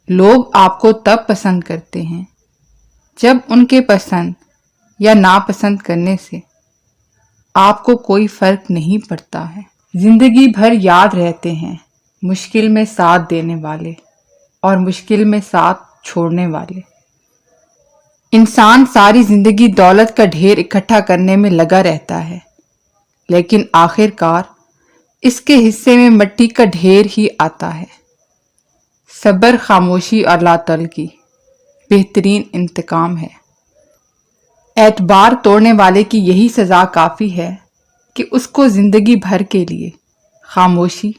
لوگ آپ کو تب پسند کرتے ہیں جب ان کے پسند یا ناپسند کرنے سے آپ کو کوئی فرق نہیں پڑتا ہے۔ زندگی بھر یاد رہتے ہیں مشکل میں ساتھ دینے والے اور مشکل میں ساتھ چھوڑنے والے۔ انسان ساری زندگی دولت کا ڈھیر اکٹھا کرنے میں لگا رہتا ہے، لیکن آخر کار اس کے حصے میں مٹی کا ڈھیر ہی آتا ہے۔ صبر، خاموشی اور لا تعلقی بہترین انتقام ہے۔ اعتبار توڑنے والے کی یہی سزا کافی ہے کہ اس کو زندگی بھر کے لیے خاموشی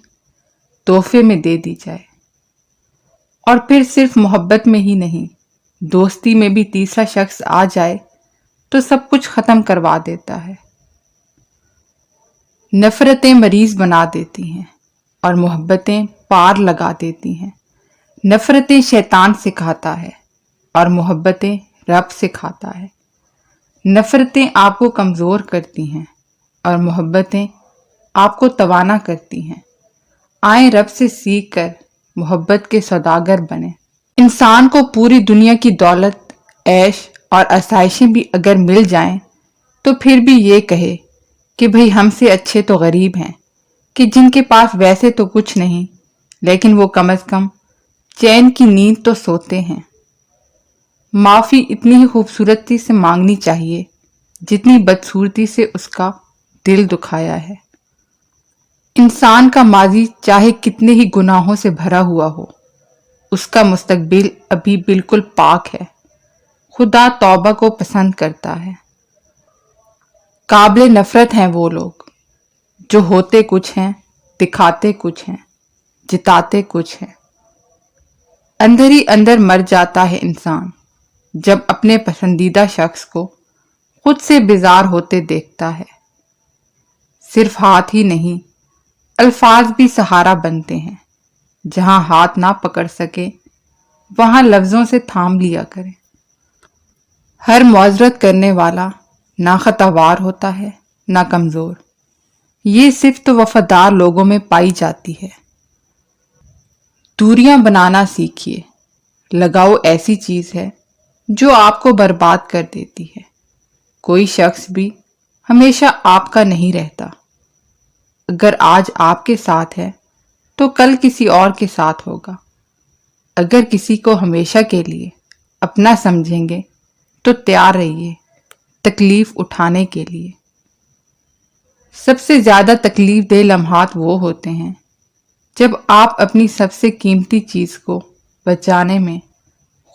تحفے میں دے دی جائے، اور پھر صرف محبت میں ہی نہیں، دوستی میں بھی تیسرا شخص آ جائے تو سب کچھ ختم کروا دیتا ہے۔ نفرتیں مریض بنا دیتی ہیں اور محبتیں پار لگا دیتی ہیں۔ نفرتیں شیطان سکھاتا ہے اور محبتیں رب سکھاتا ہے۔ نفرتیں آپ کو کمزور کرتی ہیں اور محبتیں آپ کو توانا کرتی ہیں۔ آئیں رب سے سیکھ کر محبت کے سوداگر بنیں۔ انسان کو پوری دنیا کی دولت، عیش اور آسائشیں بھی اگر مل جائیں تو پھر بھی یہ کہے کہ بھئی ہم سے اچھے تو غریب ہیں، کہ جن کے پاس ویسے تو کچھ نہیں لیکن وہ کم از کم چین کی نیند تو سوتے ہیں۔ معافی اتنی ہی خوبصورتی سے مانگنی چاہیے جتنی بدصورتی سے اس کا دل دکھایا ہے۔ انسان کا ماضی چاہے کتنے ہی گناہوں سے بھرا ہوا ہو، اس کا مستقبل ابھی بالکل پاک ہے۔ خدا توبہ کو پسند کرتا ہے۔ قابل نفرت ہیں وہ لوگ جو ہوتے کچھ ہیں، دکھاتے کچھ ہیں، جتاتے کچھ ہیں۔ اندر ہی اندر مر جاتا ہے انسان جب اپنے پسندیدہ شخص کو خود سے بیزار ہوتے دیکھتا ہے۔ صرف ہاتھ ہی نہیں، الفاظ بھی سہارا بنتے ہیں۔ جہاں ہاتھ نہ پکڑ سکے وہاں لفظوں سے تھام لیا کرے۔ ہر معذرت کرنے والا نہ خطاوار ہوتا ہے نہ کمزور، یہ صرف تو وفادار لوگوں میں پائی جاتی ہے۔ دوریاں بنانا سیکھیے۔ لگاؤ ایسی چیز ہے جو آپ کو برباد کر دیتی ہے۔ کوئی شخص بھی ہمیشہ آپ کا نہیں رہتا۔ اگر آج آپ کے ساتھ ہے تو کل کسی اور کے ساتھ ہوگا۔ اگر کسی کو ہمیشہ کے لیے اپنا سمجھیں گے تو تیار رہیے تکلیف اٹھانے کے لیے۔ سب سے زیادہ تکلیف دہ لمحات وہ ہوتے ہیں جب آپ اپنی سب سے قیمتی چیز کو بچانے میں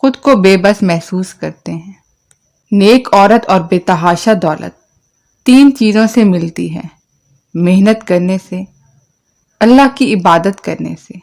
خود کو بے بس محسوس کرتے ہیں۔ نیک عورت اور بے تحاشا دولت 3 چیزوں سے ملتی ہے: محنت کرنے سے، اللہ کی عبادت کرنے سے